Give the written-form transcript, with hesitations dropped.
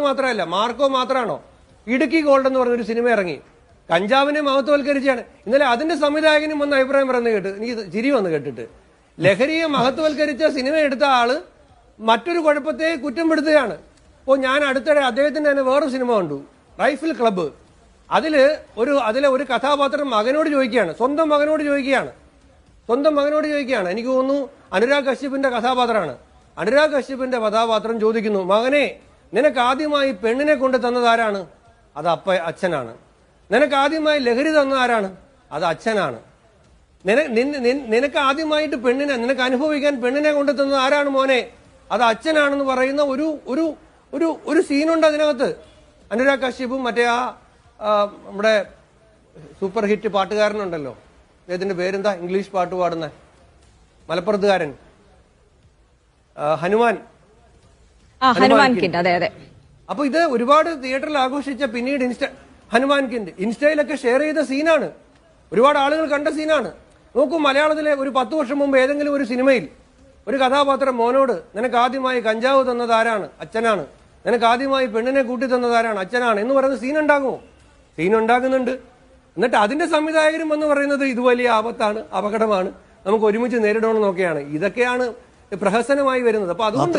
മാത്രമല്ല, മാർക്കോ മാത്രമാണോ? ഇടുക്കി ഗോൾഡ് എന്ന് പറഞ്ഞൊരു സിനിമ ഇറങ്ങി, കഞ്ചാവിനെ മഹത്വവൽക്കരിച്ചാണ്. ഇന്നലെ അതിന്റെ സംവിധായകനും വന്ന് അഭിപ്രായം പറയുന്നത് കേട്ട് എനിക്ക് ചിരി വന്ന് കേട്ടിട്ട്. ലഹരിയെ മഹത്വവൽക്കരിച്ച സിനിമ എടുത്ത ആള് മറ്റൊരു കുഴപ്പത്തെ കുറ്റപ്പെടുത്തുകയാണ്. അപ്പോൾ ഞാൻ അടുത്തിടെ അദ്ദേഹത്തിന്റെ തന്നെ വേറൊരു സിനിമ കണ്ടു, റൈഫിൾ ക്ലബ്ബ്. അതിലെ ഒരു കഥാപാത്രം മകനോട് ചോദിക്കുകയാണ്, സ്വന്തം മകനോട് ചോദിക്കുകയാണ്. എനിക്ക് തോന്നുന്നു അനുരാഗ് കശ്യപിന്റെ കഥാപാത്രമാണ്. അനുരാഗ് കശ്യപിന്റെ കഥാപാത്രം ചോദിക്കുന്നു, മകനെ, നിനക്ക് ആദ്യമായി പെണ്ണിനെ കൊണ്ട് തന്നത് ആരാണ്? അത് അച്ഛനാണ്. നിനക്ക് ആദ്യമായി ലഹരി തന്നത് ആരാണ്? അത് അച്ഛനാണ്. നിനക്ക് ആദ്യമായിട്ട് നിനക്ക് അനുഭവിക്കാൻ പെണ്ണിനെ കൊണ്ട് തന്നത് ആരാണ് മോനെ? അത് അച്ഛനാണെന്ന് പറയുന്ന ഒരു സീനുണ്ട് അതിനകത്ത്. അനുരാഗ് കശ്യപും മറ്റേ നമ്മുടെ സൂപ്പർ ഹിറ്റ് പാട്ടുകാരനുണ്ടല്ലോ, അദ്ദേഹത്തിന്റെ പേരെന്താ, ഇംഗ്ലീഷ് പാട്ട് പാടുന്ന മലപ്പുറത്തുകാരൻ, ഹനുമാൻ. അപ്പൊ ഇത് ഒരുപാട് തിയേറ്ററിൽ ആഘോഷിച്ച, പിന്നീട് ഹനുമാൻ കിൻഡ് ഇൻസ്റ്റയിലൊക്കെ ഷെയർ ചെയ്ത സീനാണ്, ഒരുപാട് ആളുകൾ കണ്ട സീനാണ്. നോക്കൂ, മലയാളത്തിലെ ഒരു 10 വർഷം മുമ്പ് ഏതെങ്കിലും ഒരു സിനിമയിൽ ഒരു കഥാപാത്രം മോനോട് നിനക്ക് ആദ്യമായി കഞ്ചാവ് തന്നത് ആരാണ്? അച്ഛനാണ്. നിനക്ക് ആദ്യമായി പെണ്ണിനെ കൂട്ടി തന്നത് ആരാണ്? അച്ഛനാണ് എന്ന് പറയുന്ന സീൻ ഉണ്ടാകുമോ? സീൻ ഉണ്ടാകുന്നുണ്ട്. എന്നിട്ട് അതിന്റെ സംവിധായകരും എന്ന് പറയുന്നത് ഇത് വലിയ ആപത്താണ്, അപകടമാണ്, നമുക്ക് ഒരുമിച്ച് നേരിടണമെന്നൊക്കെയാണ്. ഇതൊക്കെയാണ് പ്രഹസനമായി വരുന്നത്. അപ്പൊ അതുകൊണ്ട്